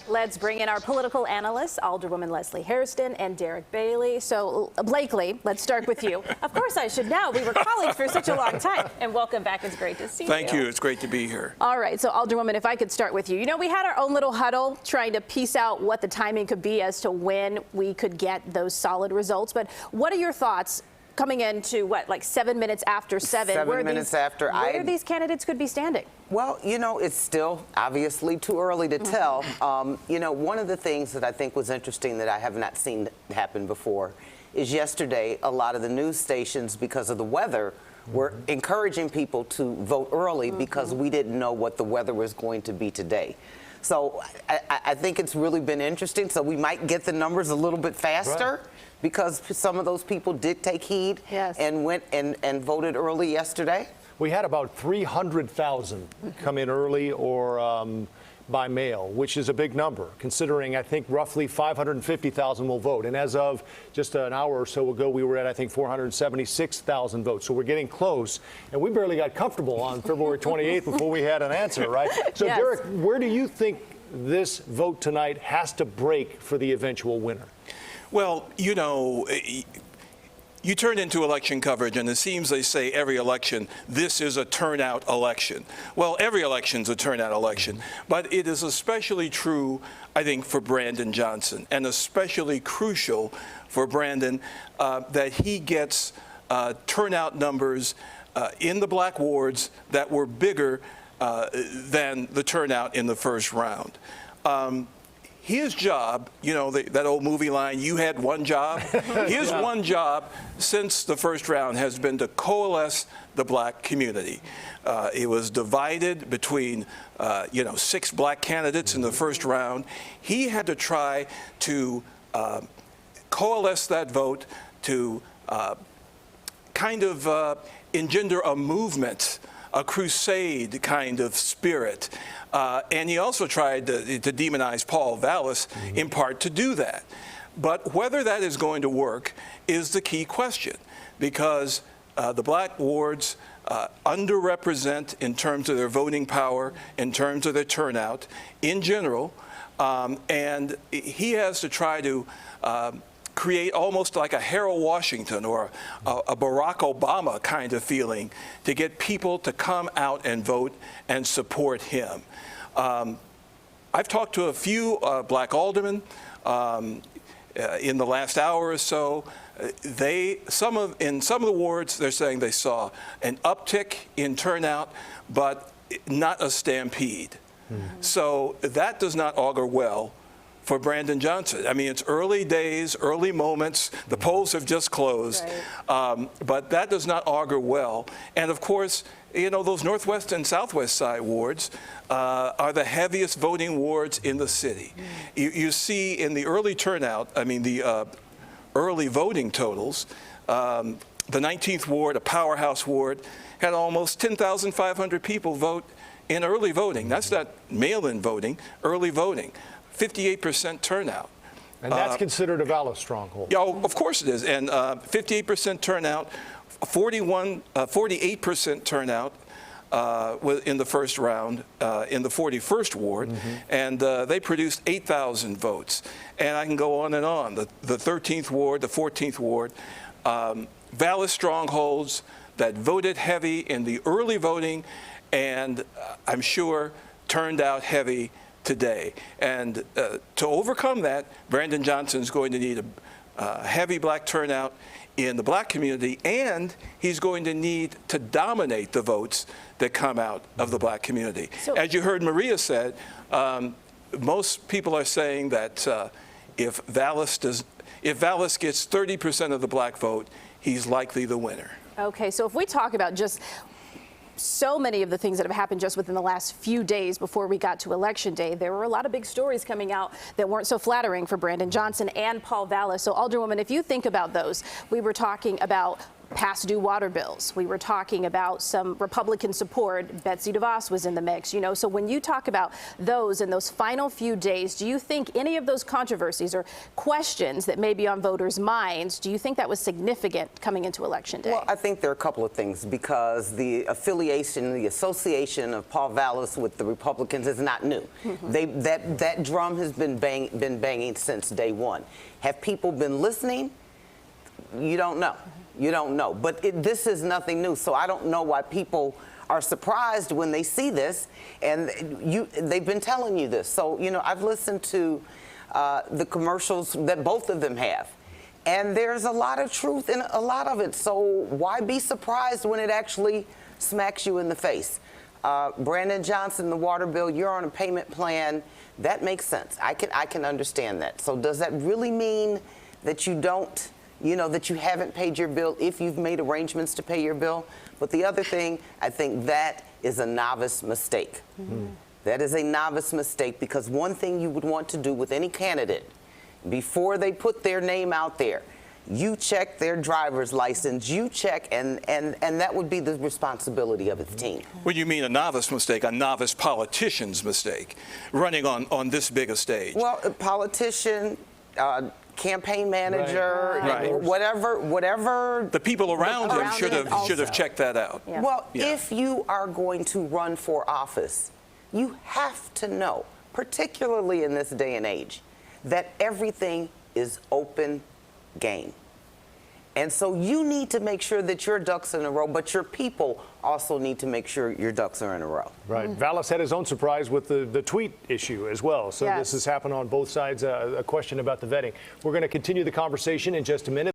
Let's bring in our political analysts, Alderwoman Leslie Hairston and Derrick Bailey. So, Blakley, let's start with you. Of course I should know. We were colleagues for such a long time. And welcome back. It's great to see you. Thank you. It's great to be here. All right. So, Alderwoman, if I could start with you. You know, we had our own little huddle trying to piece out what the timing could be as to when we could get those solid results. But what are your thoughts coming into, what, like 7 minutes after 7? 7 minutes after. Where these candidates could be standing? Well, you know, it's still obviously too early to tell. You know, one of the things that I think was interesting that I have not seen happen before is yesterday a lot of the news stations, because of the weather, were encouraging people to vote early because we didn't know what the weather was going to be today. So I think it's really been interesting. So we might get the numbers a little bit faster. Right. Because some of those people did take heed and went and voted early yesterday. We had about 300,000 come in early or by mail, which is a big number, considering I think roughly 550,000 will vote. And as of just an hour or so ago, we were at, I think, 476,000 votes. So we're getting close. And we barely got comfortable on February 28th before we had an answer, right? So, Derrick, where do you think this vote tonight has to break for the eventual winner? Well, you know, you turn into election coverage, and it seems they say every election, this is a turnout election. Well, every election's a turnout election, but it is especially true, I think, for Brandon Johnson, and especially crucial for Brandon that he gets turnout numbers in the black wards that were bigger than the turnout in the first round. His job, you know, that old movie line, you had one job. His one job since the first round has been to coalesce the black community. It was divided between, you know, 6 black candidates in the first round. He had to try to coalesce that vote to kind of engender a movement, a crusade kind of spirit. And he also tried to demonize Paul Vallas in part to do that. But whether that is going to work is the key question, because the black wards underrepresent in terms of their voting power, in terms of their turnout in general, and he has to try to create almost like a Harold Washington or a Barack Obama kind of feeling to get people to come out and vote and support him. I've talked to a few black aldermen in the last hour or so. In some of the wards, they're saying they saw an uptick in turnout, but not a stampede. So that does not augur well for Brandon Johnson. I mean, it's early days, early moments. The polls have just closed, but that does not augur well. And of course, you know, those northwest and southwest side wards are the heaviest voting wards in the city. You see in the early turnout, I mean, the early voting totals, the 19th ward, a powerhouse ward, had almost 10,500 people vote in early voting. That's not mail-in voting, early voting. 58% turnout. And that's considered a Vallas stronghold. Yeah, of course it is. And 58% turnout, 48% turnout in the first round in the 41st ward, and they produced 8,000 votes. And I can go on and on. The 13th ward, the 14th ward, Vallas strongholds that voted heavy in the early voting, and I'm sure turned out heavy today. And to overcome that, Brandon Johnson is going to need a heavy black turnout in the black community, and he's going to need to dominate the votes that come out of the black community. So, as you heard Maria said, most people are saying that if Vallas gets 30% of the black vote, he's likely the winner. Okay, so if we talk about just so many of the things that have happened just within the last few days before we got to Election Day, there were a lot of big stories coming out that weren't so flattering for Brandon Johnson and Paul Vallas. So, Alderwoman, if you think about those, we were talking about past due water bills. We were talking about some Republican support. Betsy DeVos was in the mix, you know. So when you talk about those in those final few days, do you think any of those controversies or questions that may be on voters' minds, do you think that was significant coming into Election Day? Well, I think there are a couple of things, because the affiliation, the association of Paul Vallas with the Republicans is not new. That drum has been banging since day one. Have people been listening? You don't know. You don't know. But this is nothing new, so I don't know why people are surprised when they see this, and they've been telling you this. So, you know, I've listened to the commercials that both of them have, and there's a lot of truth in a lot of it, so why be surprised when it actually smacks you in the face? Brandon Johnson, the water bill, you're on a payment plan. That makes sense. I can understand that. So does that really mean that you don't, you know, that you haven't paid your bill if you've made arrangements to pay your bill? But the other thing, I think that is a novice mistake. That is a novice mistake, because one thing you would want to do with any candidate before they put their name out there, you check their driver's license, you check, and that would be the responsibility of its team. What do you mean a novice mistake? A novice politician's mistake, running on this big a stage? Well, a politician, campaign manager, Right. whatever. The people around him should have also. checked that out. Yeah. Well, Yeah. if you are going to run for office, you have to know, particularly in this day and age, that everything is open game. And so you need to make sure that your ducks are in a row, but your people also need to make sure your ducks are in a row. Right. Vallas had his own surprise with the tweet issue as well. So Yes. this has happened on both sides, a question about the vetting. We're going to continue the conversation in just a minute.